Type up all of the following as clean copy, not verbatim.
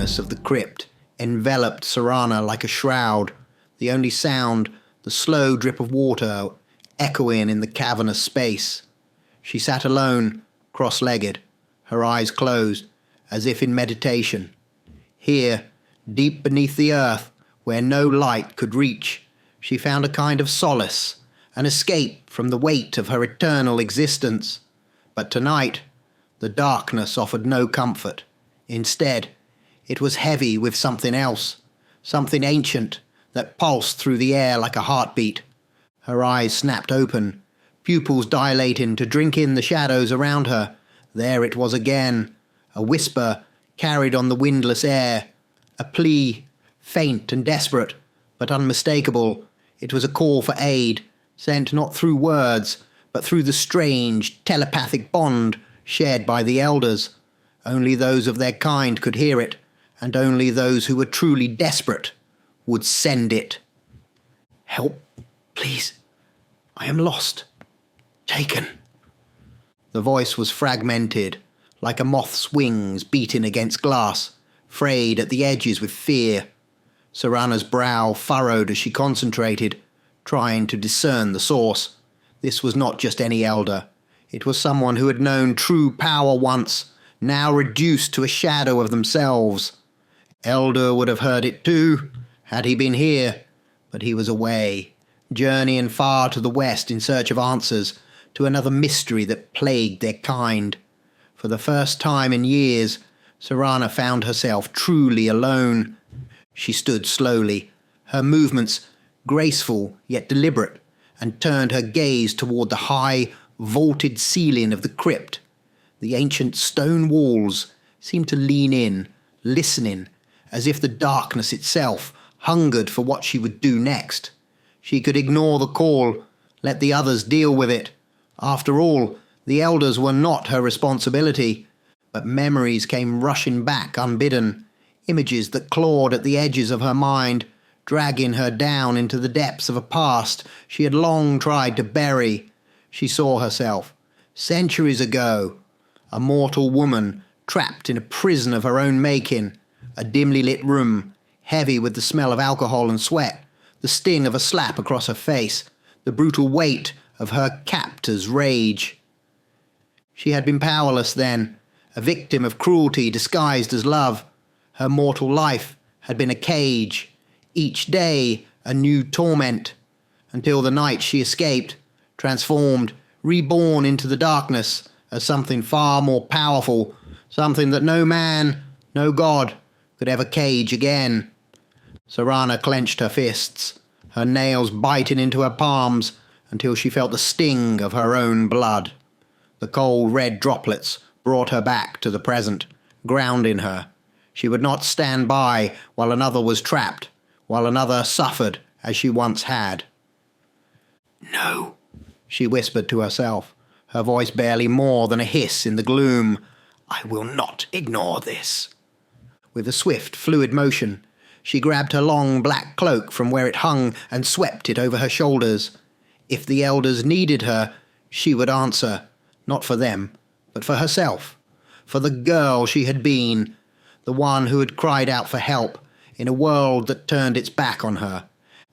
darkness of the crypt enveloped Seranna like a shroud, the only sound the slow drip of water echoing in the cavernous space. She sat alone, cross-legged, her eyes closed, as if in meditation. Here, deep beneath the earth, where no light could reach, she found a kind of solace, an escape from the weight of her eternal existence. But tonight, the darkness offered no comfort. Instead, it was heavy with something else, something ancient that pulsed through the air like a heartbeat. Her eyes snapped open, pupils dilating to drink in the shadows around her. There it was again, a whisper carried on the windless air, a plea, faint and desperate, but unmistakable. It was a call for aid, sent not through words, but through the strange, telepathic bond shared by the elders. Only those of their kind could hear it, and only those who were truly desperate would send it. "Help, please. I am lost. Taken." The voice was fragmented, like a moth's wings beating against glass, frayed at the edges with fear. Seranna's brow furrowed as she concentrated, trying to discern the source. This was not just any elder. It was someone who had known true power once, now reduced to a shadow of themselves. Eldur would have heard it too, had he been here, but he was away, journeying far to the west in search of answers to another mystery that plagued their kind. For the first time in years, Seranna found herself truly alone. She stood slowly, her movements graceful yet deliberate, and turned her gaze toward the high, vaulted ceiling of the crypt. The ancient stone walls seemed to lean in, listening, as if the darkness itself hungered for what she would do next. She could ignore the call, let the others deal with it. After all, the elders were not her responsibility, but memories came rushing back unbidden, images that clawed at the edges of her mind, dragging her down into the depths of a past she had long tried to bury. She saw herself, centuries ago, a mortal woman trapped in a prison of her own making, a dimly lit room, heavy with the smell of alcohol and sweat, the sting of a slap across her face, the brutal weight of her captor's rage. She had been powerless then, a victim of cruelty disguised as love. Her mortal life had been a cage, each day a new torment, until the night she escaped, transformed, reborn into the darkness as something far more powerful, something that no man, no god, could ever cage again. Seranna clenched her fists, her nails biting into her palms until she felt the sting of her own blood. The cold red droplets brought her back to the present, grounding her. She would not stand by while another was trapped, while another suffered as she once had. "No," she whispered to herself, her voice barely more than a hiss in the gloom. "I will not ignore this." With a swift, fluid motion, she grabbed her long black cloak from where it hung and swept it over her shoulders. If the elders needed her, she would answer, not for them, but for herself, for the girl she had been, the one who had cried out for help in a world that turned its back on her.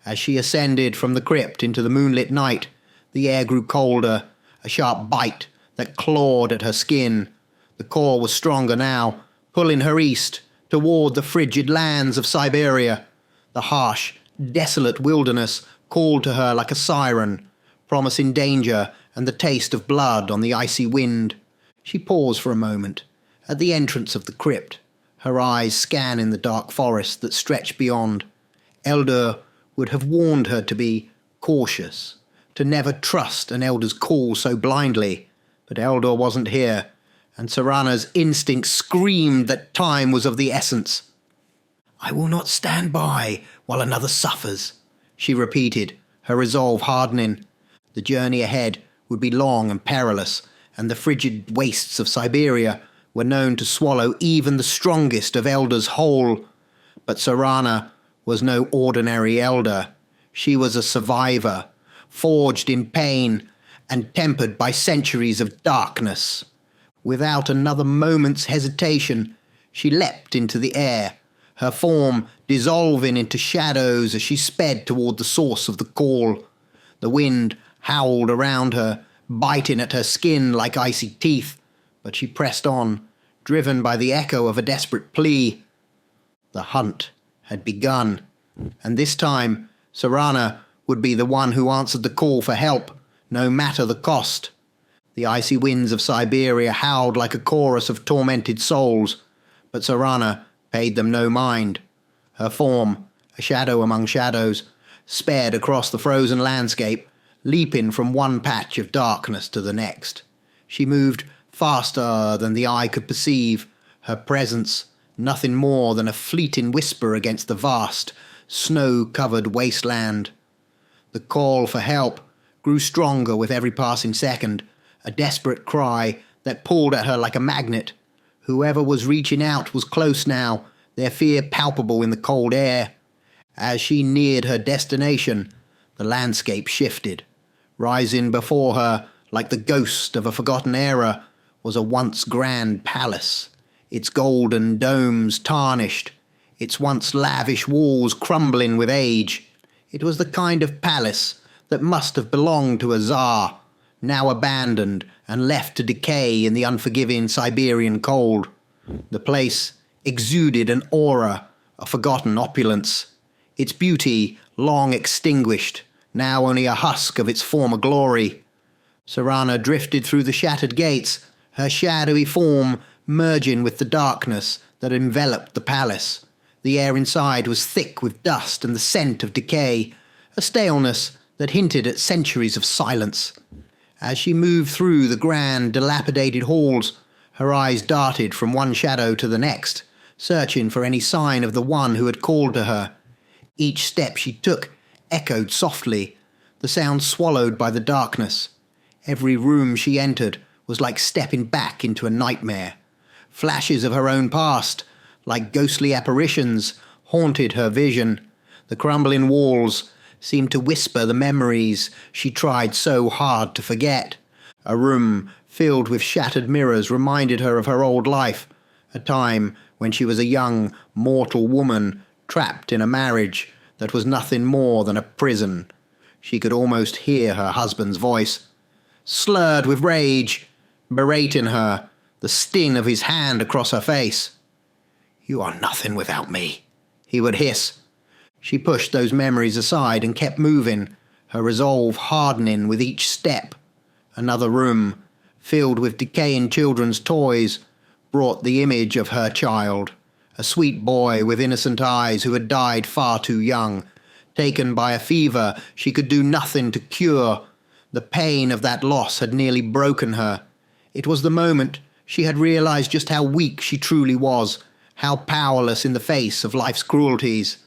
As she ascended from the crypt into the moonlit night, the air grew colder, a sharp bite that clawed at her skin. The core was stronger now, pulling her east, toward the frigid lands of Siberia. The harsh, desolate wilderness called to her like a siren, promising danger and the taste of blood on the icy wind. She paused for a moment, at the entrance of the crypt, her eyes scanning the dark forest that stretched beyond. Eldur would have warned her to be cautious, to never trust an elder's call so blindly, but Eldur wasn't here, and Seranna's instinct screamed that time was of the essence. "I will not stand by while another suffers," she repeated, her resolve hardening. The journey ahead would be long and perilous, and the frigid wastes of Siberia were known to swallow even the strongest of elders whole. But Seranna was no ordinary elder. She was a survivor, forged in pain and tempered by centuries of darkness. Without another moment's hesitation, she leapt into the air, her form dissolving into shadows as she sped toward the source of the call. The wind howled around her, biting at her skin like icy teeth, but she pressed on, driven by the echo of a desperate plea. The hunt had begun, and this time Seranna would be the one who answered the call for help, no matter the cost. The icy winds of Siberia howled like a chorus of tormented souls, but Seranna paid them no mind. Her form, a shadow among shadows, sped across the frozen landscape, leaping from one patch of darkness to the next. She moved faster than the eye could perceive, her presence nothing more than a fleeting whisper against the vast, snow-covered wasteland. The call for help grew stronger with every passing second, a desperate cry that pulled at her like a magnet. Whoever was reaching out was close now, their fear palpable in the cold air. As she neared her destination, the landscape shifted. Rising before her, like the ghost of a forgotten era, was a once grand palace, its golden domes tarnished, its once lavish walls crumbling with age. It was the kind of palace that must have belonged to a Tsar, now abandoned and left to decay in the unforgiving Siberian cold. The place exuded an aura of forgotten opulence, its beauty long extinguished, now only a husk of its former glory. Seranna drifted through the shattered gates, her shadowy form merging with the darkness that enveloped the palace. The air inside was thick with dust and the scent of decay, a staleness that hinted at centuries of silence. As she moved through the grand, dilapidated halls, her eyes darted from one shadow to the next, searching for any sign of the one who had called to her. Each step she took echoed softly, the sound swallowed by the darkness. Every room she entered was like stepping back into a nightmare. Flashes of her own past, like ghostly apparitions, haunted her vision. The crumbling walls seemed to whisper the memories she tried so hard to forget. A room filled with shattered mirrors reminded her of her old life, a time when she was a young, mortal woman trapped in a marriage that was nothing more than a prison. She could almost hear her husband's voice, slurred with rage, berating her, the sting of his hand across her face. "You are nothing without me," he would hiss. She pushed those memories aside and kept moving, her resolve hardening with each step. Another room, filled with decaying children's toys, brought the image of her child, a sweet boy with innocent eyes who had died far too young, taken by a fever she could do nothing to cure. The pain of that loss had nearly broken her. It was the moment she had realized just how weak she truly was, how powerless in the face of life's cruelties.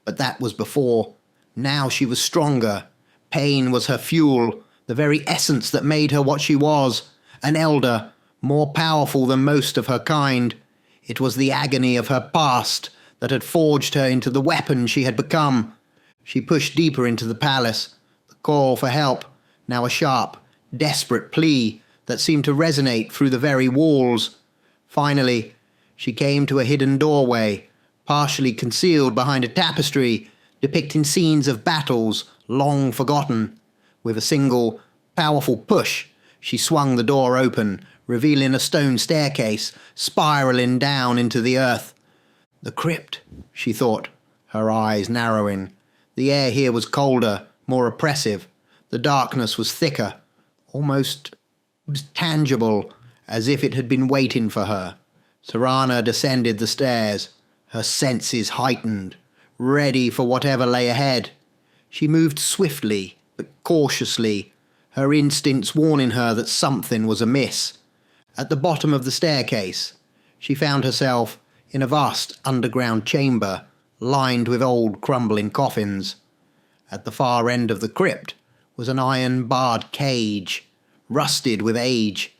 But that was before. Now she was stronger. Pain was her fuel, the very essence that made her what she was, an elder, more powerful than most of her kind. It was the agony of her past that had forged her into the weapon she had become. She pushed deeper into the palace, the call for help, now a sharp, desperate plea that seemed to resonate through the very walls. Finally, she came to a hidden doorway, partially concealed behind a tapestry depicting scenes of battles long forgotten. With a single, powerful push, she swung the door open, revealing a stone staircase spiraling down into the earth. The crypt, she thought, her eyes narrowing. The air here was colder, more oppressive. The darkness was thicker, almost tangible, as if it had been waiting for her. Seranna descended the stairs, her senses heightened, ready for whatever lay ahead. She moved swiftly, but cautiously, her instincts warning her that something was amiss. At the bottom of the staircase, she found herself in a vast underground chamber, lined with old crumbling coffins. At the far end of the crypt was an iron-barred cage, rusted with age.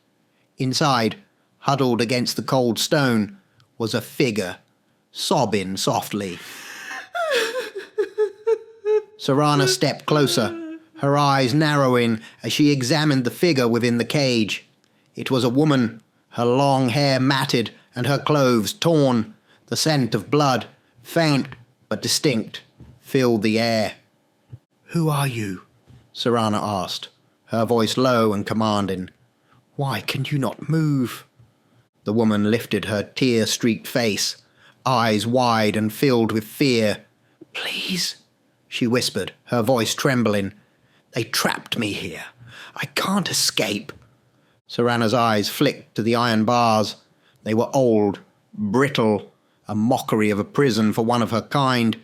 Inside, huddled against the cold stone, was a figure, sobbing softly. Seranna stepped closer, her eyes narrowing as she examined the figure within the cage. It was a woman, her long hair matted and her clothes torn. The scent of blood faint but distinct, filled the air. "Who are you?" Seranna asked, her voice low and commanding. "Why can you not move?" The woman lifted her tear-streaked face, eyes wide and filled with fear. "Please," she whispered, her voice trembling. "They trapped me here. I can't escape." Seranna's eyes flicked to the iron bars. They were old, brittle, a mockery of a prison for one of her kind.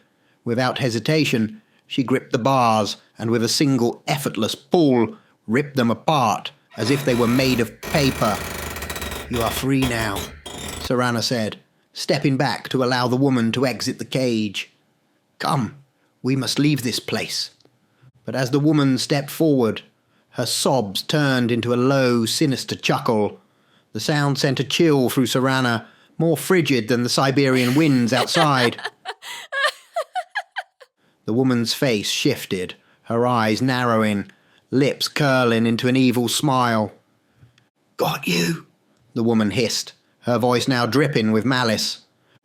Without hesitation, she gripped the bars and with a single effortless pull, ripped them apart as if they were made of paper. "You are free now," Seranna said, stepping back to allow the woman to exit the cage. "Come, we must leave this place." But as the woman stepped forward, her sobs turned into a low, sinister chuckle. The sound sent a chill through Seranna, more frigid than the Siberian winds outside. The woman's face shifted, her eyes narrowing, lips curling into an evil smile. "Got you," the woman hissed, her voice now dripping with malice.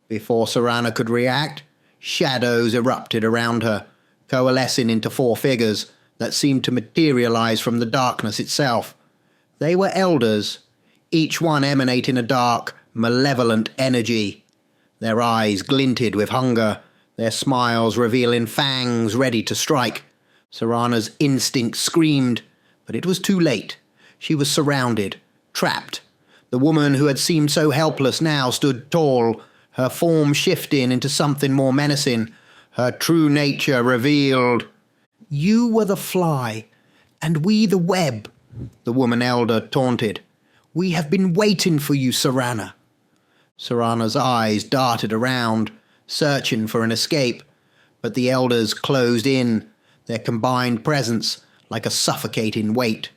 Before Seranna could react, shadows erupted around her, coalescing into 4 figures that seemed to materialize from the darkness itself. They were elders, each one emanating a dark, malevolent energy. Their eyes glinted with hunger, their smiles revealing fangs ready to strike. Seranna's instinct screamed, but it was too late. She was surrounded, trapped. The woman who had seemed so helpless now stood tall, her form shifting into something more menacing, her true nature revealed. "You were the fly, and we the web," the woman elder taunted. "We have been waiting for you, Seranna." Seranna's eyes darted around, searching for an escape, but the elders closed in, their combined presence like a suffocating weight.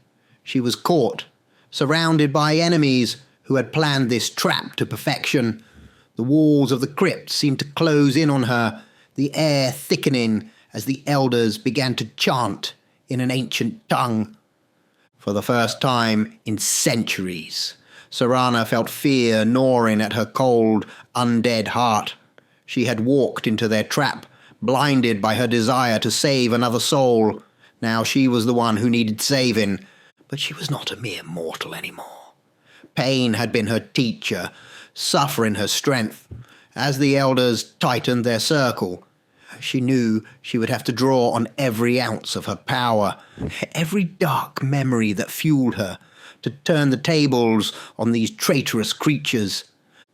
She was caught, surrounded by enemies who had planned this trap to perfection. The walls of the crypt seemed to close in on her, the air thickening as the elders began to chant in an ancient tongue. For the first time in centuries, Seranna felt fear gnawing at her cold, undead heart. She had walked into their trap, blinded by her desire to save another soul. Now she was the one who needed saving, but she was not a mere mortal anymore. Pain had been her teacher, suffering her strength. As the elders tightened their circle, she knew she would have to draw on every ounce of her power, every dark memory that fueled her, to turn the tables on these traitorous creatures.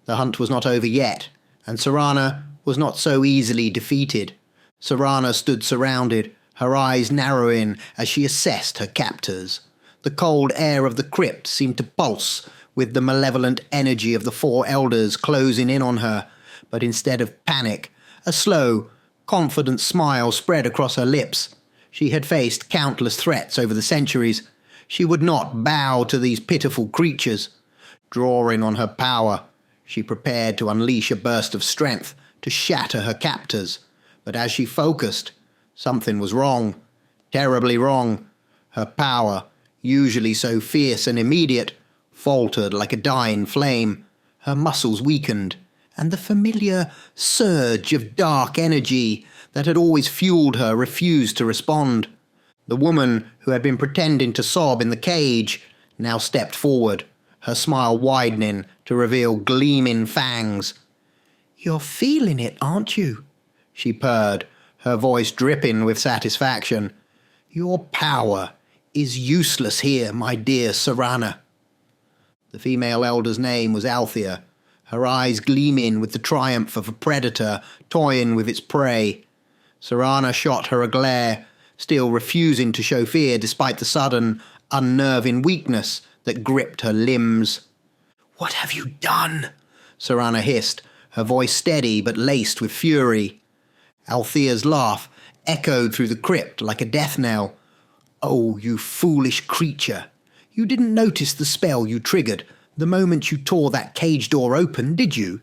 The hunt was not over yet, and Seranna was not so easily defeated. Seranna stood surrounded, her eyes narrowing as she assessed her captors. The cold air of the crypt seemed to pulse with the malevolent energy of the 4 elders closing in on her, but instead of panic, a slow, confident smile spread across her lips. She had faced countless threats over the centuries. She would not bow to these pitiful creatures. Drawing on her power, she prepared to unleash a burst of strength to shatter her captors. But as she focused, something was wrong, terribly wrong. Her power, usually so fierce and immediate, faltered like a dying flame. Her muscles weakened, and the familiar surge of dark energy that had always fueled her refused to respond. The woman who had been pretending to sob in the cage now stepped forward, her smile widening to reveal gleaming fangs. "You're feeling it, aren't you?" she purred, her voice dripping with satisfaction. "Your power is useless here, my dear Seranna." The female elder's name was Althea, her eyes gleaming with the triumph of a predator toying with its prey. Seranna shot her a glare, still refusing to show fear despite the sudden, unnerving weakness that gripped her limbs. "What have you done?" Seranna hissed, her voice steady but laced with fury. Althea's laugh echoed through the crypt like a death knell. "Oh, you foolish creature! You didn't notice the spell you triggered the moment you tore that cage door open, did you?"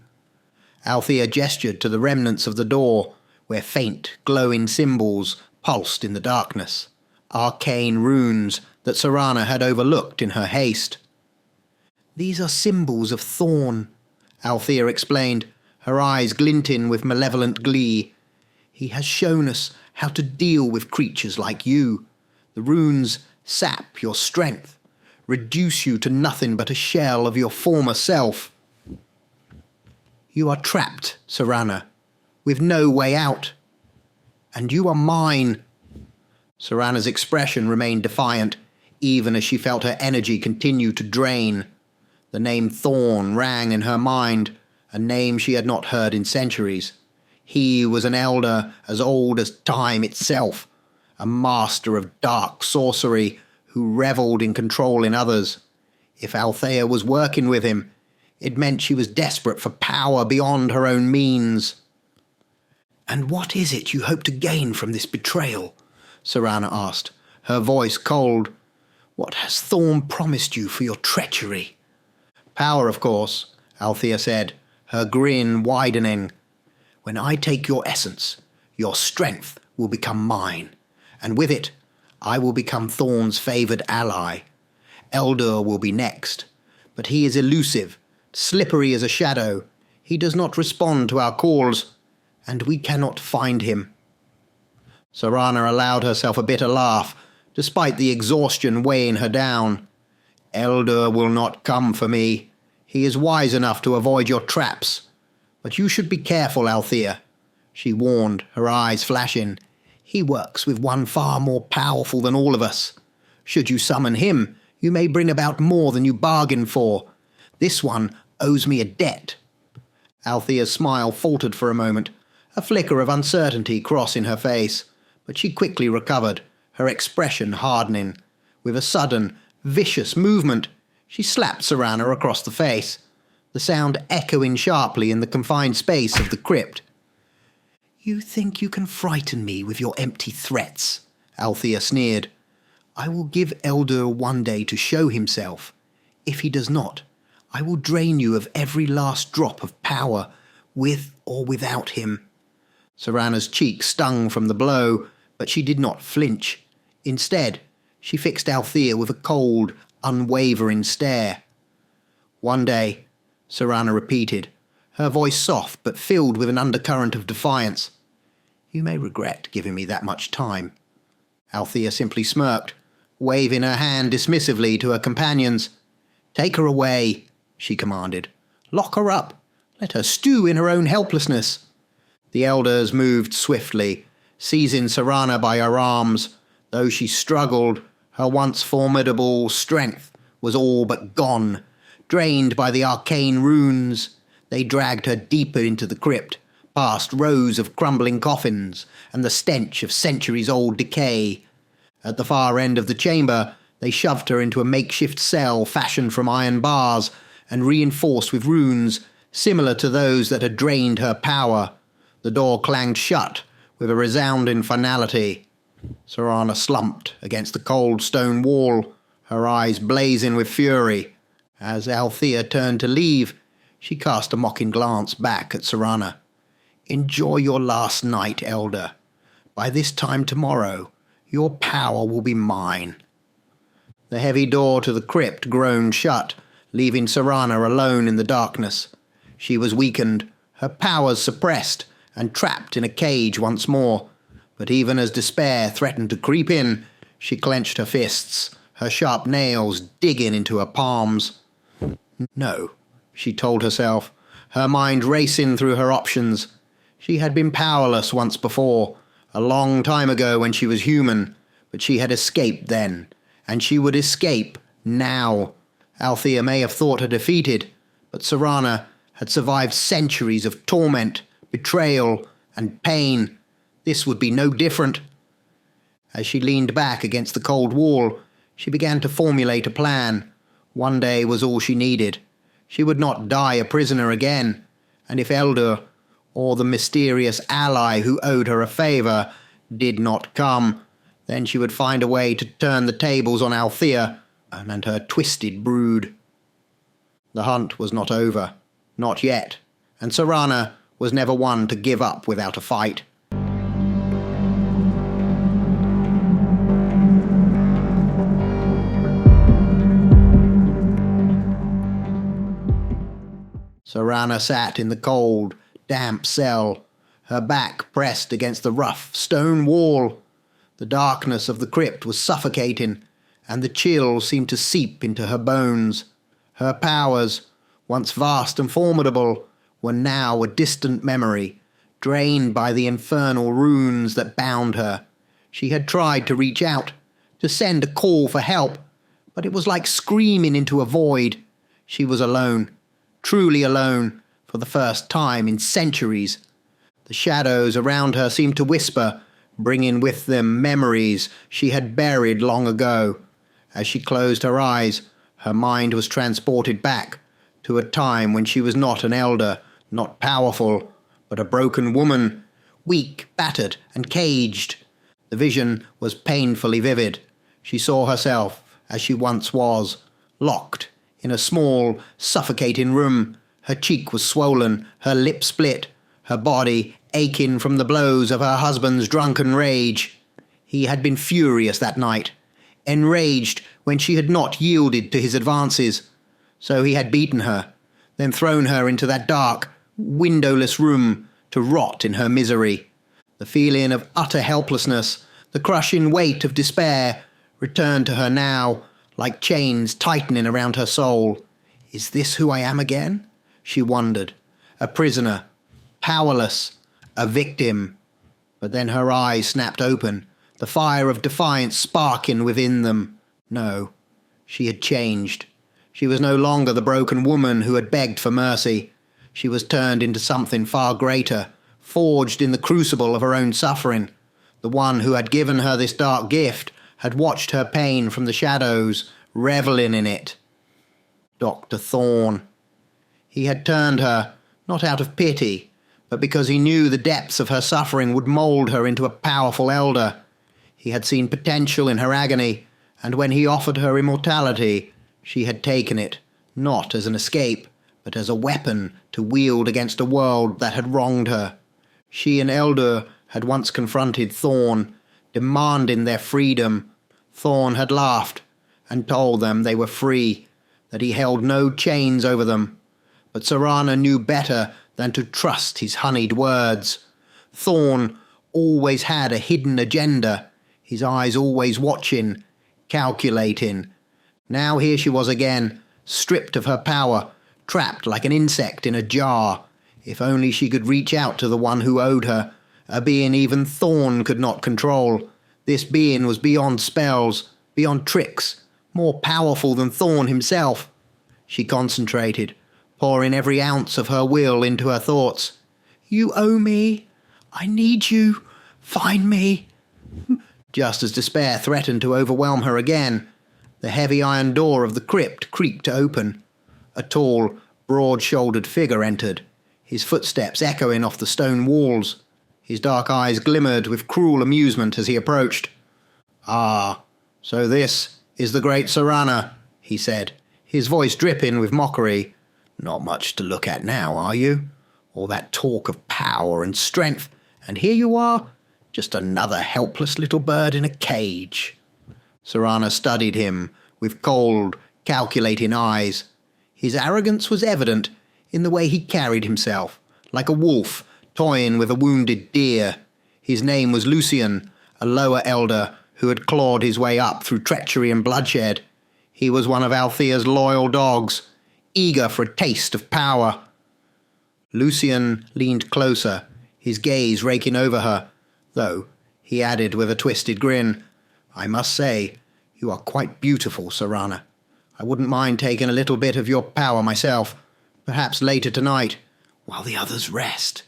Althea gestured to the remnants of the door, where faint, glowing symbols pulsed in the darkness, arcane runes that Seranna had overlooked in her haste. "These are symbols of Thorn," Althea explained, her eyes glinting with malevolent glee. "He has shown us how to deal with creatures like you. The runes sap your strength, reduce you to nothing but a shell of your former self. You are trapped, Seranna, with no way out. And you are mine." Seranna's expression remained defiant, even as she felt her energy continue to drain. The name Thorn rang in her mind, a name she had not heard in centuries. He was an elder as old as time itself, a master of dark sorcery who revelled in controlling others. If Althea was working with him, it meant she was desperate for power beyond her own means. "And what is it you hope to gain from this betrayal?" Seranna asked, her voice cold. "What has Thorn promised you for your treachery?" "Power, of course," Althea said, her grin widening. "When I take your essence, your strength will become mine, and with it, I will become Thorn's favoured ally. Eldur will be next, but he is elusive, slippery as a shadow. He does not respond to our calls, and we cannot find him." Seranna allowed herself a bitter laugh, despite the exhaustion weighing her down. "Eldur will not come for me. He is wise enough to avoid your traps. But you should be careful, Althea," she warned, her eyes flashing. "He works with one far more powerful than all of us. Should you summon him, you may bring about more than you bargained for. This one owes me a debt." Althea's smile faltered for a moment, a flicker of uncertainty crossing her face, but she quickly recovered, her expression hardening. With a sudden, vicious movement, she slapped Seranna across the face, the sound echoing sharply in the confined space of the crypt. "You think you can frighten me with your empty threats?" Althea sneered. "I will give Eldur one day to show himself. If he does not, I will drain you of every last drop of power, with or without him." Seranna's cheek stung from the blow, but she did not flinch. Instead, she fixed Althea with a cold, unwavering stare. "One day," Seranna repeated, her voice soft but filled with an undercurrent of defiance. "You may regret giving me that much time." Althea simply smirked, waving her hand dismissively to her companions. "Take her away," she commanded. "Lock her up. Let her stew in her own helplessness." The elders moved swiftly, seizing Seranna by her arms. Though she struggled, her once formidable strength was all but gone. Drained by the arcane runes, they dragged her deeper into the crypt, past rows of crumbling coffins and the stench of centuries-old decay. At the far end of the chamber, they shoved her into a makeshift cell fashioned from iron bars and reinforced with runes similar to those that had drained her power. The door clanged shut with a resounding finality. Seranna slumped against the cold stone wall, her eyes blazing with fury. As Althea turned to leave, she cast a mocking glance back at Seranna. "Enjoy your last night, Elder. By this time tomorrow, your power will be mine." The heavy door to the crypt groaned shut, leaving Seranna alone in the darkness. She was weakened, her powers suppressed, and trapped in a cage once more. But even as despair threatened to creep in, she clenched her fists, her sharp nails digging into her palms. No, she told herself, her mind racing through her options. She had been powerless once before, a long time ago when she was human, but she had escaped then, and she would escape now. Althea may have thought her defeated, but Seranna had survived centuries of torment, betrayal, and pain. This would be no different. As she leaned back against the cold wall, she began to formulate a plan. One day was all she needed. She would not die a prisoner again, and if Eldur, or the mysterious ally who owed her a favour, did not come, then she would find a way to turn the tables on Althea and her twisted brood. The hunt was not over, not yet, and Seranna was never one to give up without a fight. Seranna sat in the cold, damp cell, her back pressed against the rough stone wall. The darkness of the crypt was suffocating, and the chill seemed to seep into her bones. Her powers, once vast and formidable, were now a distant memory, drained by the infernal runes that bound her. She had tried to reach out, to send a call for help, but it was like screaming into a void. She was alone, truly alone, for the first time in centuries. The shadows around her seemed to whisper, bringing with them memories she had buried long ago. As she closed her eyes, her mind was transported back to a time when she was not an elder, not powerful, but a broken woman, weak, battered, and caged. The vision was painfully vivid. She saw herself as she once was, locked in a small, suffocating room. Her cheek was swollen, her lip split, her body aching from the blows of her husband's drunken rage. He had been furious that night, enraged when she had not yielded to his advances. So he had beaten her, then thrown her into that dark, windowless room to rot in her misery. The feeling of utter helplessness, the crushing weight of despair, returned to her now, like chains tightening around her soul. Is this who I am again? She wondered. A prisoner, powerless, a victim. But then her eyes snapped open, the fire of defiance sparking within them. No, she had changed. She was no longer the broken woman who had begged for mercy. She was turned into something far greater, forged in the crucible of her own suffering. The one who had given her this dark gift had watched her pain from the shadows, reveling in it. Dr. Thorn. He had turned her, not out of pity, but because he knew the depths of her suffering would mould her into a powerful elder. He had seen potential in her agony, and when he offered her immortality, she had taken it, not as an escape, but as a weapon to wield against a world that had wronged her. She and Eldur had once confronted Thorn, demanding their freedom. Thorn had laughed and told them they were free, that he held no chains over them. But Seranna knew better than to trust his honeyed words. Thorn always had a hidden agenda, his eyes always watching, calculating. Now here she was again, stripped of her power, trapped like an insect in a jar. If only she could reach out to the one who owed her, a being even Thorn could not control. This being was beyond spells, beyond tricks, more powerful than Thorn himself. She concentrated, pouring every ounce of her will into her thoughts. You owe me. I need you. Find me. Just as despair threatened to overwhelm her again, the heavy iron door of the crypt creaked open. A tall, broad-shouldered figure entered, his footsteps echoing off the stone walls. His dark eyes glimmered with cruel amusement as he approached. Ah, so this is the great Seranna, he said, his voice dripping with mockery. Not much to look at now, are you? All that talk of power and strength, and here you are, just another helpless little bird in a cage. Seranna studied him with cold, calculating eyes. His arrogance was evident in the way he carried himself, like a wolf toying with a wounded deer. His name was Lucian, a lower elder who had clawed his way up through treachery and bloodshed. He was one of Althea's loyal dogs, eager for a taste of power. Lucian leaned closer, his gaze raking over her, though he added with a twisted grin, I must say, you are quite beautiful, Seranna. I wouldn't mind taking a little bit of your power myself, perhaps later tonight, while the others rest.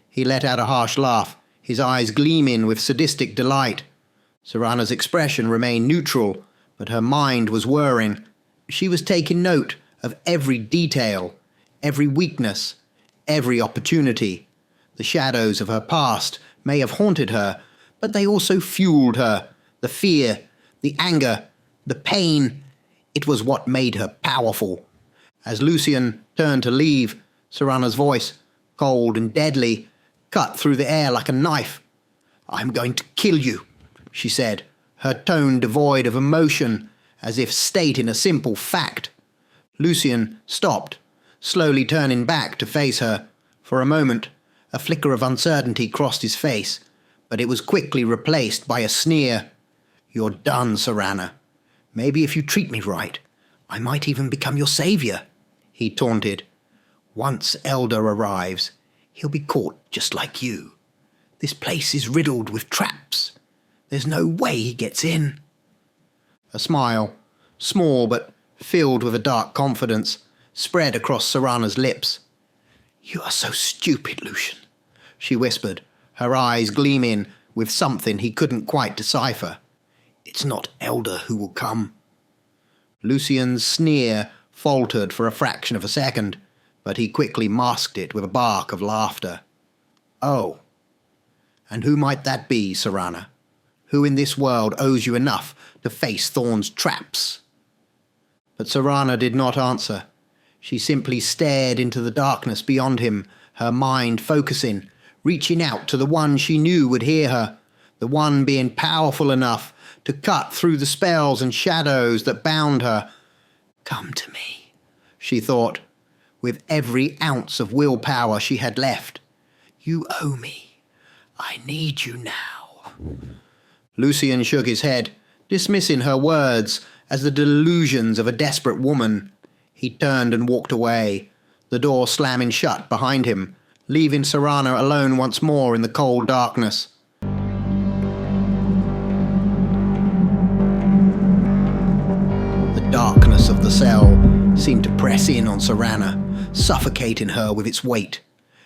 He let out a harsh laugh, his eyes gleaming with sadistic delight. Seranna's expression remained neutral, but her mind was whirring. She was taking note of every detail, every weakness, every opportunity. The shadows of her past may have haunted her, but they also fueled her. The fear, the anger, the pain. It was what made her powerful. As Lucian turned to leave, Seranna's voice, cold and deadly, cut through the air like a knife. I'm going to kill you, she said, her tone devoid of emotion, as if stating a simple fact. Lucian stopped, slowly turning back to face her. For a moment, A flicker of uncertainty crossed his face, but it was quickly replaced by a sneer. "You're done, Seranna. Maybe if you treat me right, I might even become your saviour," he taunted. "Once Eldur arrives, he'll be caught just like you. This place is riddled with traps. There's no way he gets in." A smile, small but filled with a dark confidence, spread across Seranna's lips. "You are so stupid, Lucian," she whispered, her eyes gleaming with something he couldn't quite decipher. "It's not Eldur who will come." Lucian's sneer faltered for a fraction of a second, but he quickly masked it with a bark of laughter. "Oh. And who might that be, Seranna? Who in this world owes you enough to face Thorn's traps?" But Seranna did not answer. She simply stared into the darkness beyond him, her mind focusing, reaching out to the one she knew would hear her, the one being powerful enough to cut through the spells and shadows that bound her. "Come to me," she thought, with every ounce of willpower she had left. "You owe me. I need you now." Lucian shook his head, dismissing her words as the delusions of a desperate woman. He turned and walked away, the door slamming shut behind him, leaving Seranna alone once more in the cold darkness. The darkness of the cell seemed to press in on Seranna, suffocating her with its weight.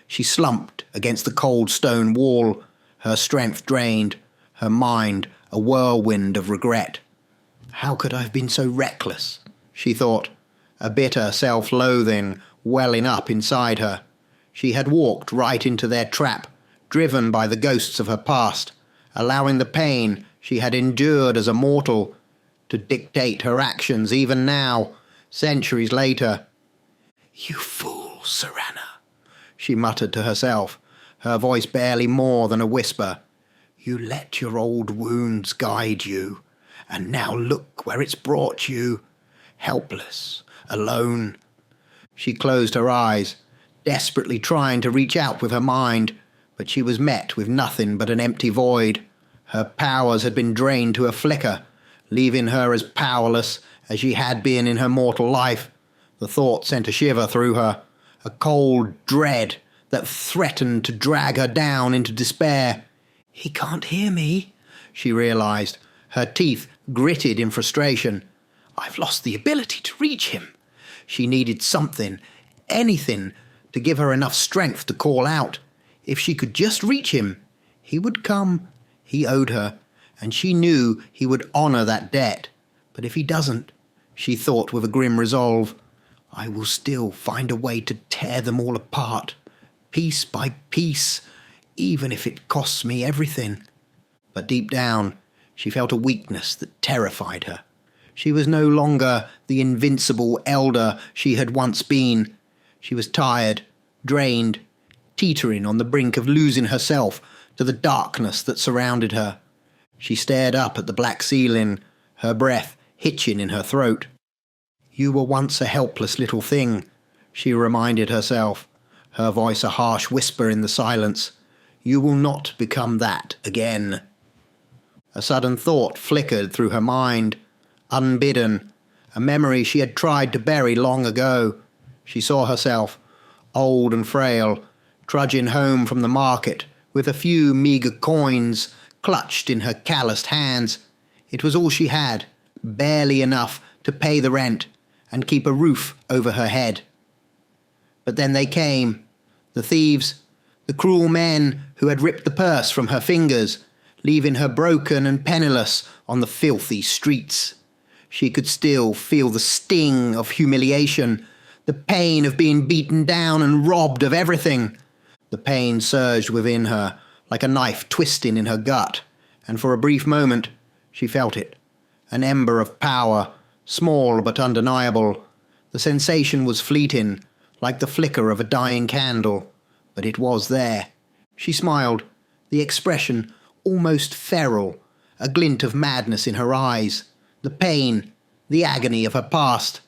She slumped against the cold stone wall, her strength drained, her mind a whirlwind of regret. "How could I have been so reckless?" she thought, a bitter self-loathing welling up inside her. She had walked right into their trap, driven by the ghosts of her past, allowing the pain she had endured as a mortal to dictate her actions even now, centuries later. "You fool, Seranna," she muttered to herself, her voice barely more than a whisper. "You let your old wounds guide you, and now look where it's brought you. Helpless, alone." She closed her eyes, desperately trying to reach out with her mind, but she was met with nothing but an empty void. Her powers had been drained to a flicker, leaving her as powerless as she had been in her mortal life. The thought sent a shiver through her, a cold dread that threatened to drag her down into despair. "He can't hear me," she realized, her teeth gritted in frustration. "I've lost the ability to reach him." She needed something, anything, to give her enough strength to call out. If she could just reach him, he would come. He owed her, and she knew he would honor that debt. But if he doesn't, she thought with a grim resolve, I will still find a way to tear them all apart, piece by piece, even if it costs me everything. But deep down, she felt a weakness that terrified her. She was no longer the invincible Eldur she had once been. She was tired, drained, teetering on the brink of losing herself to the darkness that surrounded her. She stared up at the black ceiling, her breath hitching in her throat. "You were once a helpless little thing," she reminded herself, her voice a harsh whisper in the silence. "You will not become that again." A sudden thought flickered through her mind, unbidden, a memory she had tried to bury long ago. She saw herself, old and frail, trudging home from the market with a few meagre coins clutched in her calloused hands. It was all she had, barely enough to pay the rent and keep a roof over her head. But then they came, the thieves, the cruel men who had ripped the purse from her fingers, leaving her broken and penniless on the filthy streets. She could still feel the sting of humiliation, the pain of being beaten down and robbed of everything. The pain surged within her like a knife twisting in her gut, and for a brief moment she felt it, an ember of power, small but undeniable. The sensation was fleeting, like the flicker of a dying candle, but it was there. She smiled, the expression almost feral, a glint of madness in her eyes. The pain, the agony of her past.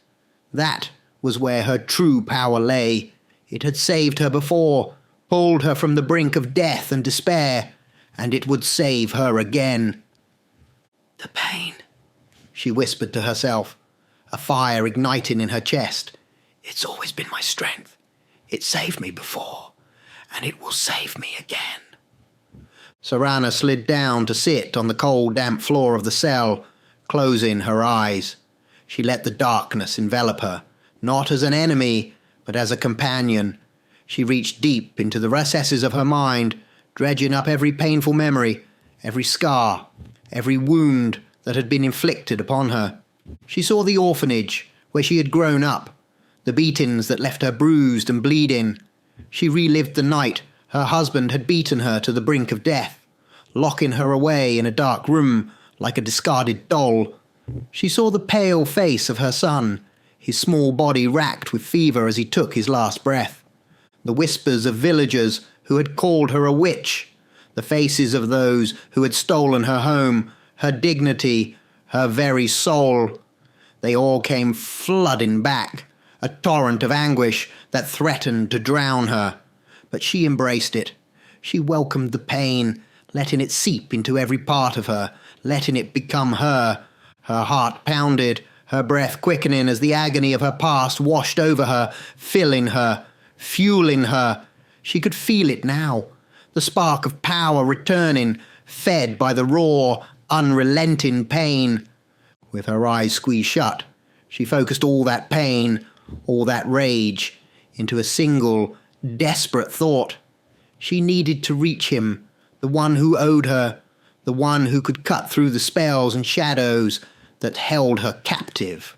That was where her true power lay. It had saved her before, pulled her from the brink of death and despair, and it would save her again. "The pain," she whispered to herself, a fire igniting in her chest. "It's always been my strength. It saved me before, and it will save me again." Seranna slid down to sit on the cold, damp floor of the cell, closing her eyes. She let the darkness envelop her, not as an enemy, but as a companion. She reached deep into the recesses of her mind, dredging up every painful memory, every scar, every wound that had been inflicted upon her. She saw the orphanage where she had grown up, the beatings that left her bruised and bleeding. She relived the night her husband had beaten her to the brink of death, locking her away in a dark room like a discarded doll. She saw the pale face of her son, his small body racked with fever as he took his last breath. The whispers of villagers who had called her a witch, the faces of those who had stolen her home, her dignity, her very soul. They all came flooding back, a torrent of anguish that threatened to drown her. But she embraced it. She welcomed the pain, letting it seep into every part of her, letting it become her. Her heart pounded, her breath quickening as the agony of her past washed over her, filling her, fueling her. She could feel it now, the spark of power returning, fed by the raw, unrelenting pain. With her eyes squeezed shut, she focused all that pain, all that rage, into a single, desperate thought. She needed to reach him, the one who owed her, the one who could cut through the spells and shadows that held her captive.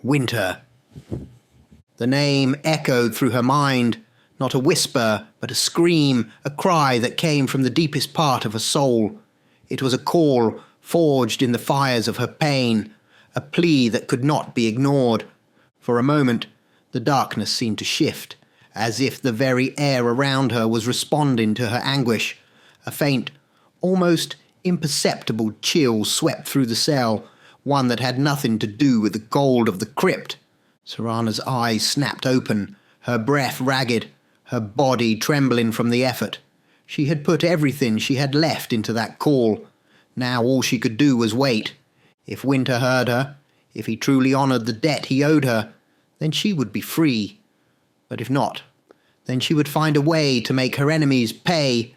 Winter. The name echoed through her mind, not a whisper, but a scream, a cry that came from the deepest part of her soul. It was a call forged in the fires of her pain, a plea that could not be ignored. For a moment, the darkness seemed to shift, as if the very air around her was responding to her anguish. A faint, almost imperceptible chill swept through the cell, one that had nothing to do with the cold of the crypt. Seranna's eyes snapped open, her breath ragged, her body trembling from the effort. She had put everything she had left into that call. Now all she could do was wait. If Winter heard her, if he truly honoured the debt he owed her, then she would be free. But if not, then she would find a way to make her enemies pay,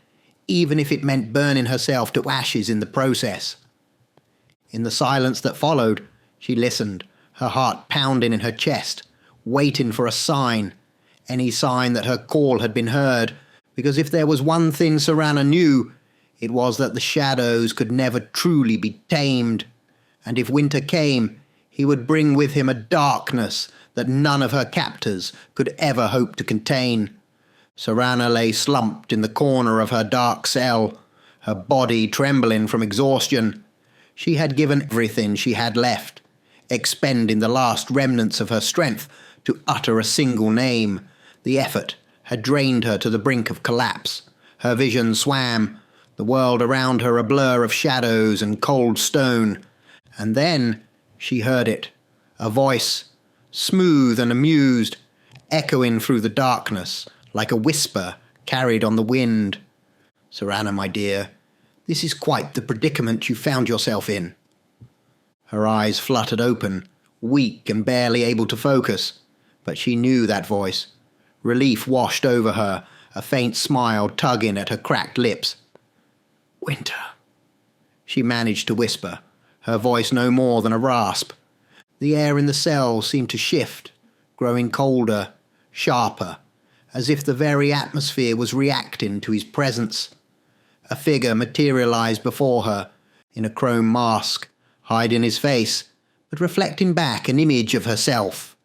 even if it meant burning herself to ashes in the process. In the silence that followed, she listened, her heart pounding in her chest, waiting for a sign, any sign that her call had been heard, because if there was one thing Seranna knew, it was that the shadows could never truly be tamed, and if Winter came, he would bring with him a darkness that none of her captors could ever hope to contain. Seranna lay slumped in the corner of her dark cell, her body trembling from exhaustion. She had given everything she had left, expending the last remnants of her strength to utter a single name. The effort had drained her to the brink of collapse. Her vision swam, the world around her a blur of shadows and cold stone. And then she heard it, a voice, smooth and amused, echoing through the darkness like a whisper carried on the wind. "Seranna, my dear, this is quite the predicament you found yourself in." Her eyes fluttered open, weak and barely able to focus, but she knew that voice. Relief washed over her, a faint smile tugging at her cracked lips. "Winter," she managed to whisper, her voice no more than a rasp. The air in the cell seemed to shift, growing colder, sharper, as if the very atmosphere was reacting to his presence. A figure materialized before her, in a chrome mask, hiding his face, but reflecting back an image of herself.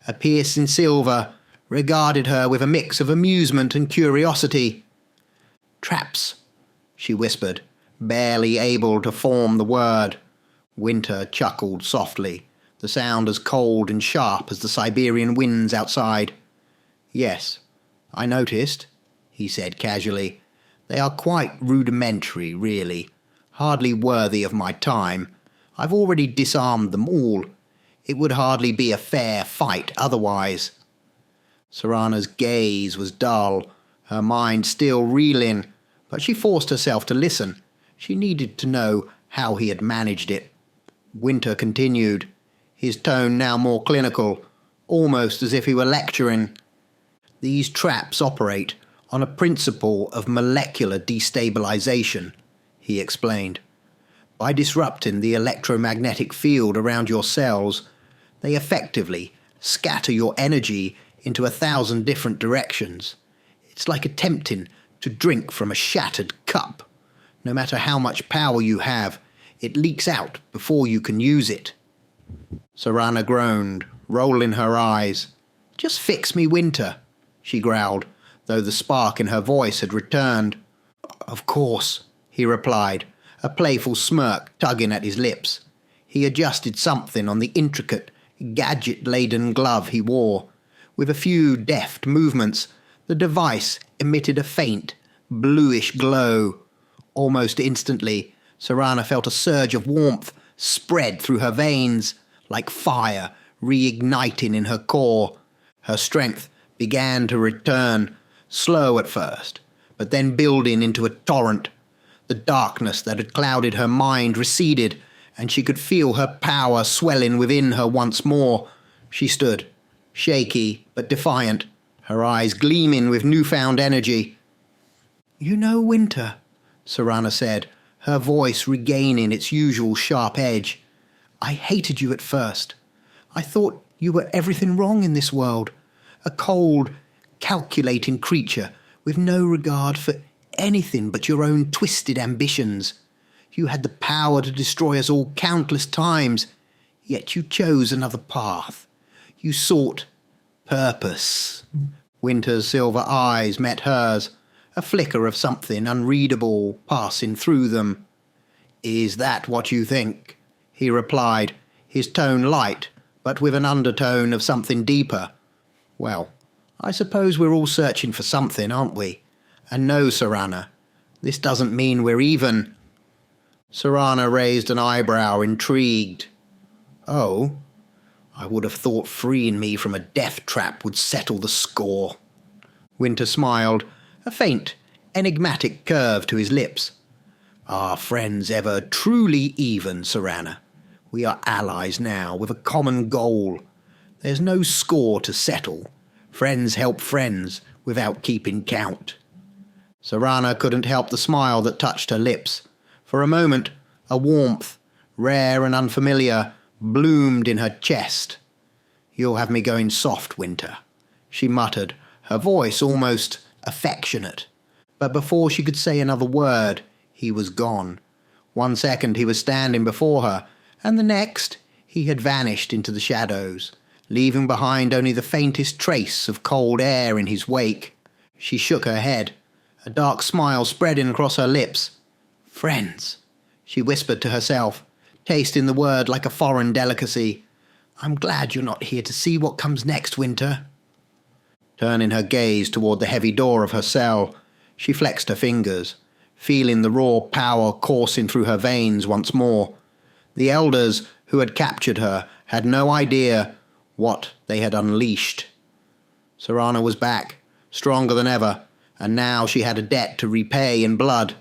A piercing silver regarded her with a mix of amusement and curiosity. "Traps," she whispered, barely able to form the word. Winter chuckled softly, the sound as cold and sharp as the Siberian winds outside. "Yes, I noticed," he said casually. "They are quite rudimentary, really. Hardly worthy of my time. I've already disarmed them all. It would hardly be a fair fight otherwise." Seranna's gaze was dull, her mind still reeling, but she forced herself to listen. She needed to know how he had managed it. Winter continued, his tone now more clinical, almost as if he were lecturing. These traps operate on a principle of molecular destabilization, he explained. By disrupting the electromagnetic field around your cells, they effectively scatter your energy into 1,000 different directions. It's like attempting to drink from a shattered cup. No matter how much power you have, it leaks out before you can use it. Seranna groaned, rolling her eyes. "Just fix me, Winter," she growled, though the spark in her voice had returned. "Of course," he replied, a playful smirk tugging at his lips. He adjusted something on the intricate, gadget-laden glove he wore. With a few deft movements, the device emitted a faint, bluish glow. Almost instantly, Seranna felt a surge of warmth spread through her veins, like fire reigniting in her core. Her strength began to return, slow at first, but then building into a torrent. The darkness that had clouded her mind receded, and she could feel her power swelling within her once more. She stood, shaky but defiant, her eyes gleaming with newfound energy. "You know, Winter," Seranna said, her voice regaining its usual sharp edge, "I hated you at first. I thought you were everything wrong in this world, a cold, calculating creature with no regard for anything but your own twisted ambitions. You had the power to destroy us all countless times, yet you chose another path. You sought purpose." Winter's silver eyes met hers, a flicker of something unreadable passing through them. "Is that what you think?" he replied, his tone light, but with an undertone of something deeper. "Well, I suppose we're all searching for something, aren't we? And no, Seranna, this doesn't mean we're even." Seranna raised an eyebrow, intrigued. "Oh, I would have thought freeing me from a death trap would settle the score." Winter smiled, a faint, enigmatic curve to his lips. "Are friends ever truly even, Seranna? We are allies now, with a common goal. There's no score to settle. Friends help friends without keeping count." Seranna couldn't help the smile that touched her lips. For a moment, a warmth, rare and unfamiliar, bloomed in her chest. "You'll have me going soft, Winter," she muttered, her voice almost affectionate. But before she could say another word, he was gone. 1 second he was standing before her, and the next he had vanished into the shadows, leaving behind only the faintest trace of cold air in his wake. She shook her head, a dark smile spreading across her lips. "Friends," she whispered to herself, tasting the word like a foreign delicacy. "I'm glad you're not here to see what comes next, Winter." Turning her gaze toward the heavy door of her cell, she flexed her fingers, feeling the raw power coursing through her veins once more. The elders who had captured her had no idea what they had unleashed. Seranna was back, stronger than ever, and now she had a debt to repay in blood.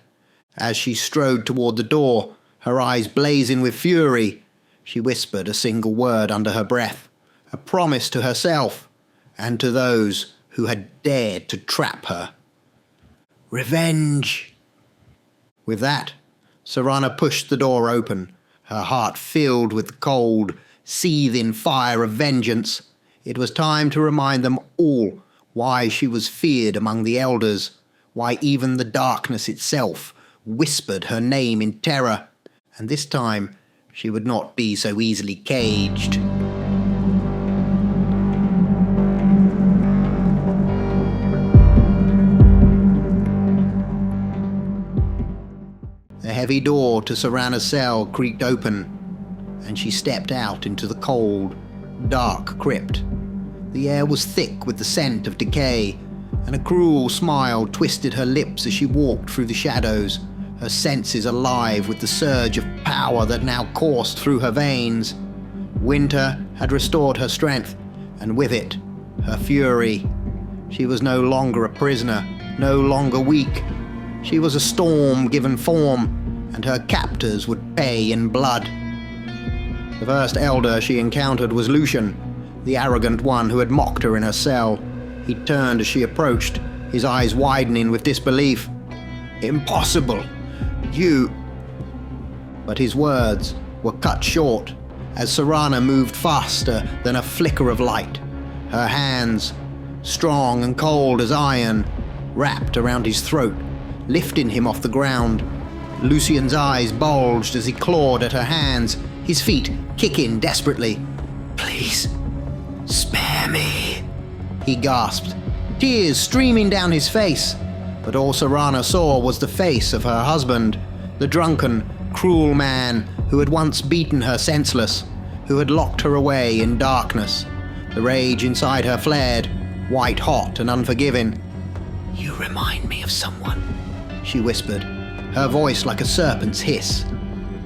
As she strode toward the door, her eyes blazing with fury, she whispered a single word under her breath, a promise to herself and to those who had dared to trap her. "Revenge!" With that, Seranna pushed the door open, her heart filled with the cold, seething fire of vengeance. It was time to remind them all why she was feared among the elders, why even the darkness itself whispered her name in terror, and this time she would not be so easily caged. The heavy door to Seranna's cell creaked open, and she stepped out into the cold, dark crypt. The air was thick with the scent of decay, and a cruel smile twisted her lips as she walked through the shadows, her senses alive with the surge of power that now coursed through her veins. Winter had restored her strength, and with it, her fury. She was no longer a prisoner. no longer weak. She was a storm given form, and her captors would pay in blood. The first elder she encountered was Lucian, the arrogant one who had mocked her in her cell. He turned as she approached, his eyes widening with disbelief. "Impossible! You..." But his words were cut short as Seranna moved faster than a flicker of light. Her hands, strong and cold as iron, wrapped around his throat, lifting him off the ground. Lucian's eyes bulged as he clawed at her hands, his feet kicking desperately. "Please, spare me," he gasped, tears streaming down his face. But all Seranna saw was the face of her husband, the drunken, cruel man who had once beaten her senseless, who had locked her away in darkness. The rage inside her flared, white hot and unforgiving. "You remind me of someone," she whispered, her voice like a serpent's hiss.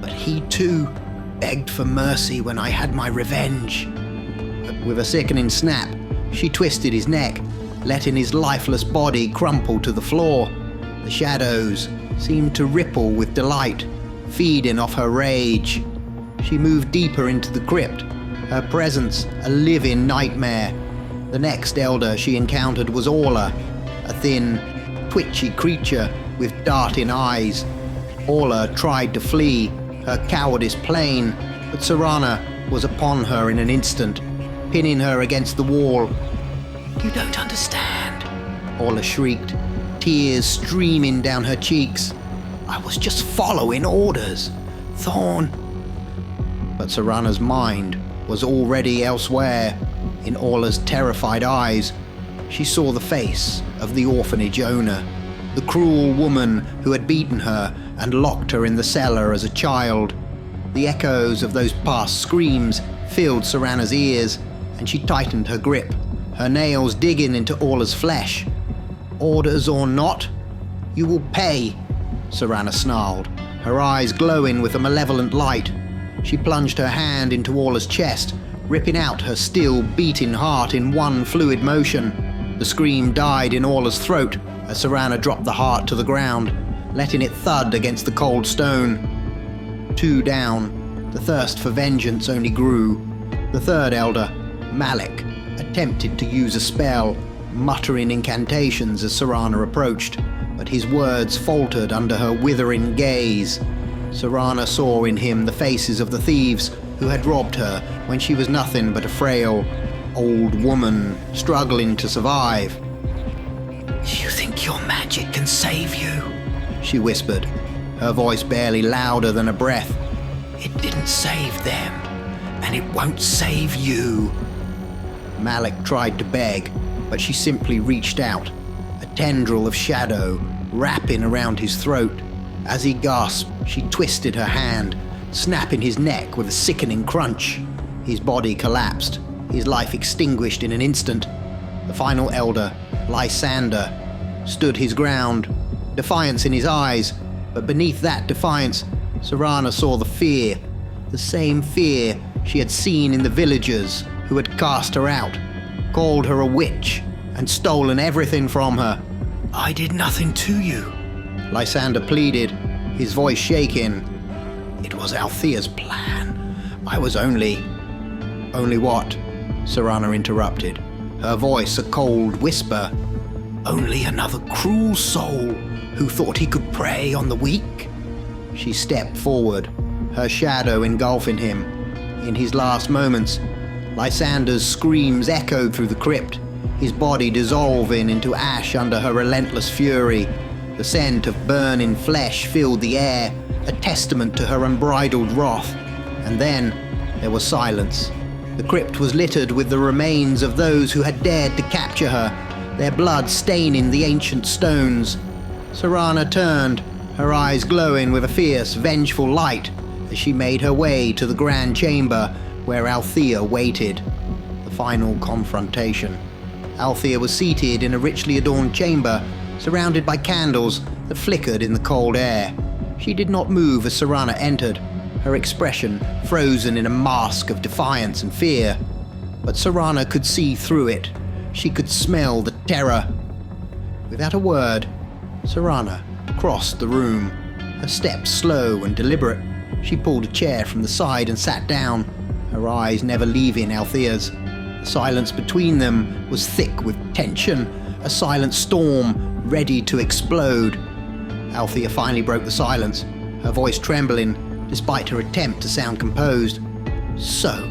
"But he too begged for mercy when I had my revenge." With a sickening snap, she twisted his neck, letting his lifeless body crumple to the floor. The shadows seemed to ripple with delight, feeding off her rage. She moved deeper into the crypt, her presence a living nightmare. The next elder she encountered was Orla, a thin, twitchy creature with darting eyes. Orla tried to flee, her cowardice plain, but Seranna was upon her in an instant, pinning her against the wall. "You don't understand," Orla shrieked, tears streaming down her cheeks. "I was just following orders. Thorn..." But Seranna's mind was already elsewhere. In Orla's terrified eyes, she saw the face of the orphanage owner, the cruel woman who had beaten her and locked her in the cellar as a child. The echoes of those past screams filled Seranna's ears, and she tightened her grip, her nails digging into Orla's flesh. "Orders or not, you will pay," Seranna snarled, her eyes glowing with a malevolent light. She plunged her hand into Orla's chest, ripping out her still beating heart in one fluid motion. The scream died in Orla's throat as Seranna dropped the heart to the ground, letting it thud against the cold stone. 2 down, the thirst for vengeance only grew. The third elder, Malik, attempted to use a spell, muttering incantations as Seranna approached, but his words faltered under her withering gaze. Seranna saw in him the faces of the thieves who had robbed her when she was nothing but a frail, old woman struggling to survive. "You think your magic can save you?" she whispered, her voice barely louder than a breath. "It didn't save them, and it won't save you." Malik tried to beg, but she simply reached out, a tendril of shadow wrapping around his throat. As he gasped, she twisted her hand, snapping his neck with a sickening crunch. His body collapsed, his life extinguished in an instant. The final elder, Lysander, stood his ground, defiance in his eyes, but beneath that defiance, Seranna saw the fear, the same fear she had seen in the villagers who had cast her out, called her a witch, and stolen everything from her. "I did nothing to you," Lysander pleaded, his voice shaking. "It was Althea's plan. I was only..." "Only what?" Seranna interrupted, her voice a cold whisper. "Only another cruel soul who thought he could prey on the weak." She stepped forward, her shadow engulfing him. In his last moments, Lysander's screams echoed through the crypt, his body dissolving into ash under her relentless fury. The scent of burning flesh filled the air, a testament to her unbridled wrath. And then there was silence. The crypt was littered with the remains of those who had dared to capture her, their blood staining the ancient stones. Seranna turned, her eyes glowing with a fierce, vengeful light, as she made her way to the grand chamber where Althea waited. The final confrontation. Althea was seated in a richly adorned chamber, surrounded by candles that flickered in the cold air. She did not move as Seranna entered, her expression frozen in a mask of defiance and fear. But Seranna could see through it. She could smell the terror. Without a word, Seranna crossed the room, her steps slow and deliberate. She pulled a chair from the side and sat down, her eyes never leaving Althea's. The silence between them was thick with tension, a silent storm ready to explode. Althea finally broke the silence, her voice trembling despite her attempt to sound composed. "So,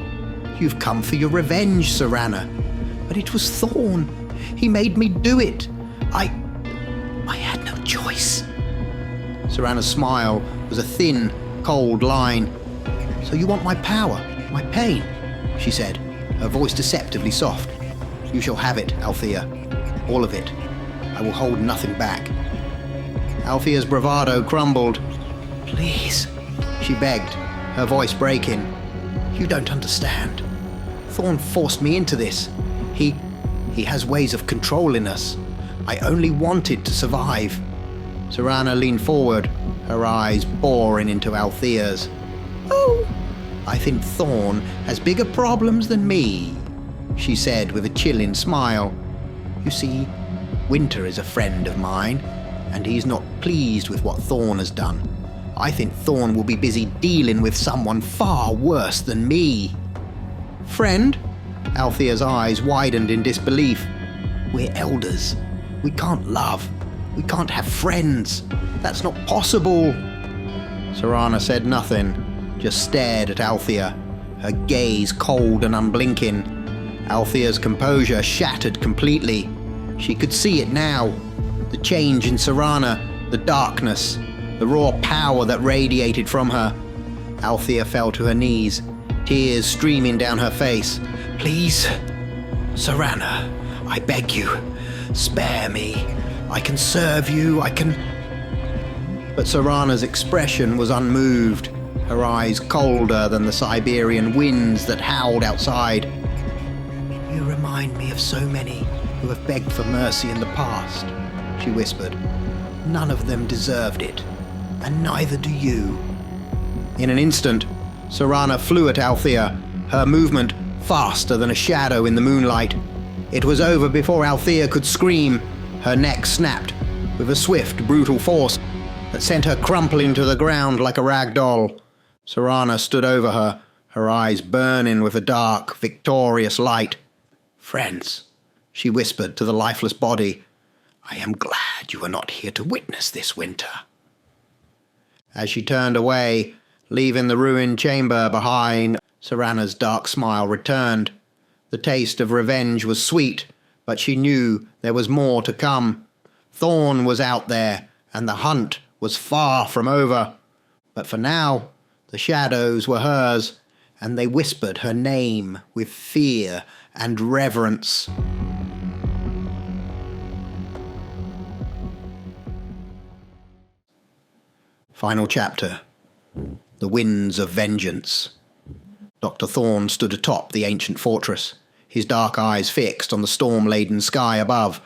you've come for your revenge, Seranna. But it was Thorn. He made me do it. I had no choice." Seranna's smile was a thin, cold line. "So you want my power, my pain?" she said, her voice deceptively soft. "You shall have it, Althea. All of it. I will hold nothing back." Althea's bravado crumbled. "Please," she begged, her voice breaking. "You don't understand. Thorn forced me into this. He has ways of controlling us. I only wanted to survive." Seranna leaned forward, her eyes boring into Althea's. "Oh, I think Thorn has bigger problems than me," she said with a chilling smile. "You see, Winter is a friend of mine, and he's not pleased with what Thorn has done. I think Thorn will be busy dealing with someone far worse than me." "Friend?" Althea's eyes widened in disbelief. "We're elders. We can't love. We can't have friends. That's not possible." Seranna said nothing, just stared at Althea, her gaze cold and unblinking. Althea's composure shattered completely. She could see it now. The change in Seranna, the darkness, the raw power that radiated from her. Althea fell to her knees, tears streaming down her face. "Please, Seranna, I beg you, spare me. I can serve you, I can..." But Seranna's expression was unmoved, her eyes colder than the Siberian winds that howled outside. "You remind me of so many who have begged for mercy in the past," she whispered. "None of them deserved it, and neither do you." In an instant, Seranna flew at Althea, her movement faster than a shadow in the moonlight. It was over before Althea could scream. Her neck snapped with a swift, brutal force that sent her crumpling to the ground like a rag doll. Seranna stood over her, her eyes burning with a dark, victorious light. "Friends," she whispered to the lifeless body, "I am glad you are not here to witness this, Winter." As she turned away, leaving the ruined chamber behind, Seranna's dark smile returned. The taste of revenge was sweet, but she knew there was more to come. Thorn was out there, and the hunt was far from over. But for now, the shadows were hers, and they whispered her name with fear and reverence. Final chapter. The Winds of Vengeance. Dr. Thorn stood atop the ancient fortress, his dark eyes fixed on the storm-laden sky above.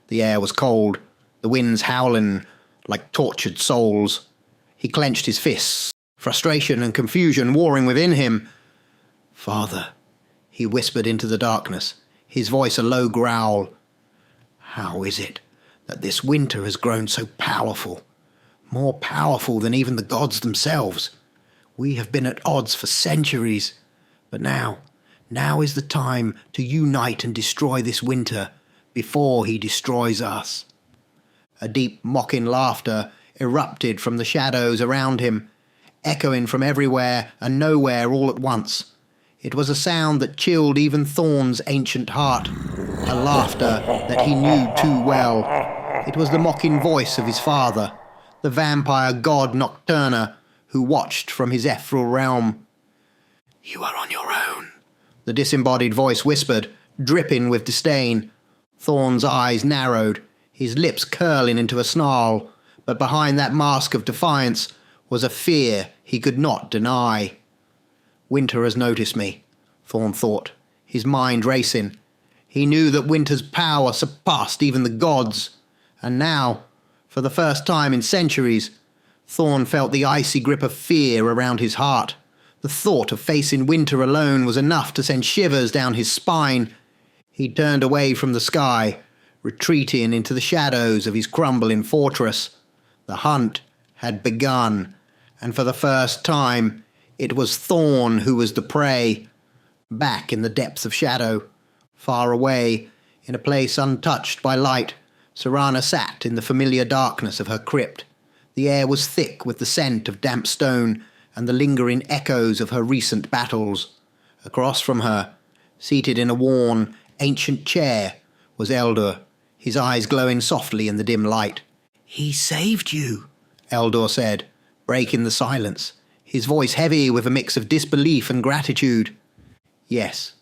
The air was cold, the winds howling like tortured souls. He clenched his fists, frustration and confusion warring within him. "Father," he whispered into the darkness, his voice a low growl. "How is it that this winter has grown so powerful? More powerful than even the gods themselves. We have been at odds for centuries, but now is the time to unite and destroy this winter before he destroys us." A deep, mocking laughter erupted from the shadows around him, echoing from everywhere and nowhere all at once. It was a sound that chilled even Thorn's ancient heart, a laughter that he knew too well. It was the mocking voice of his father, the vampire god Nocturna, who watched from his ethereal realm. "You are on your own," the disembodied voice whispered, dripping with disdain. Thorn's eyes narrowed, his lips curling into a snarl, but behind that mask of defiance was a fear he could not deny. Winter has noticed me, Thorn thought, his mind racing. He knew that Winter's power surpassed even the gods, and now, for the first time in centuries, Thorn felt the icy grip of fear around his heart. The thought of facing Winter alone was enough to send shivers down his spine. He turned away from the sky, retreating into the shadows of his crumbling fortress. The hunt had begun, and for the first time it was Thorn who was the prey. Back in the depths of shadow, far away, in a place untouched by light, Seranna sat in the familiar darkness of her crypt. The air was thick with the scent of damp stone and the lingering echoes of her recent battles. Across from her, seated in a worn, ancient chair, was Eldur, his eyes glowing softly in the dim light. "He saved you," Eldur said, breaking the silence, his voice heavy with a mix of disbelief and gratitude. "Yes,"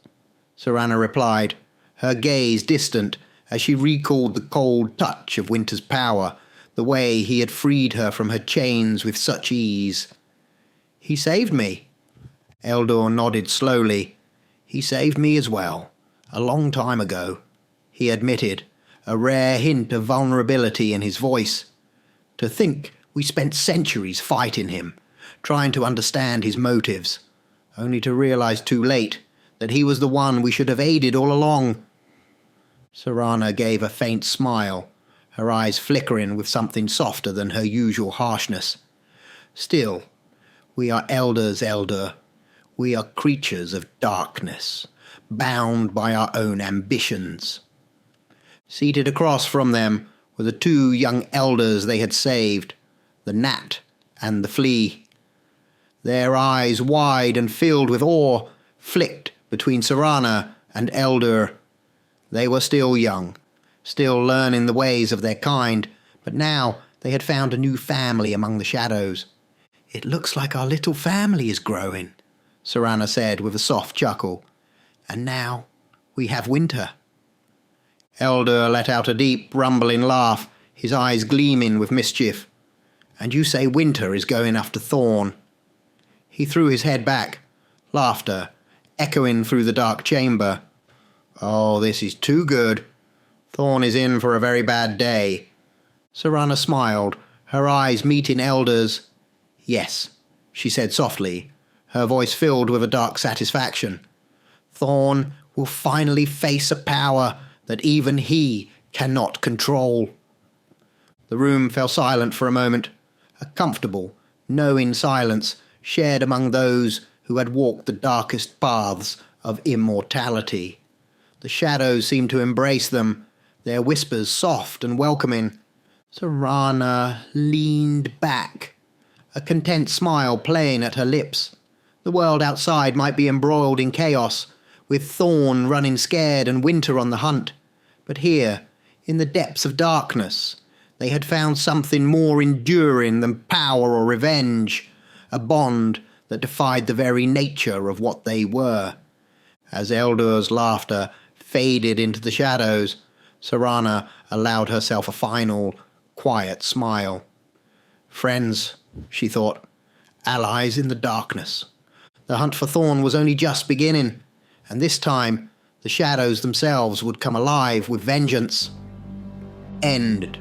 Seranna replied, her gaze distant as she recalled the cold touch of winter's power, the way he had freed her from her chains with such ease. "He saved me." Eldur nodded slowly. "He saved me as well, a long time ago," he admitted, a rare hint of vulnerability in his voice. "To think we spent centuries fighting him, trying to understand his motives, only to realize too late that he was the one we should have aided all along." Seranna gave a faint smile, her eyes flickering with something softer than her usual harshness. "Still, we are elders, Eldur. We are creatures of darkness, bound by our own ambitions." Seated across from them were the two young elders they had saved, the Gnat and the Flea. Their eyes, wide and filled with awe, flicked between Seranna and Eldur. They were still young, still learning the ways of their kind, but now they had found a new family among the shadows. "It looks like our little family is growing," Seranna said with a soft chuckle. "And now we have winter." Eldur let out a deep, rumbling laugh, his eyes gleaming with mischief. "And you say winter is going after Thorn?" He threw his head back, laughter echoing through the dark chamber. "Oh, this is too good. Thorn is in for a very bad day." Seranna smiled, her eyes meeting Eldur's. "Yes," she said softly, her voice filled with a dark satisfaction. "Thorn will finally face a power that even he cannot control." The room fell silent for a moment, a comfortable, knowing silence shared among those who had walked the darkest paths of immortality. The shadows seemed to embrace them, their whispers soft and welcoming. Seranna leaned back, a content smile playing at her lips. The world outside might be embroiled in chaos, with Thorn running scared and winter on the hunt. But here, in the depths of darkness, they had found something more enduring than power or revenge, a bond that defied the very nature of what they were. As Eldur's laughter faded into the shadows, Seranna allowed herself a final, quiet smile. Friends, she thought, allies in the darkness. The hunt for Thorn was only just beginning, and this time the shadows themselves would come alive with vengeance. End.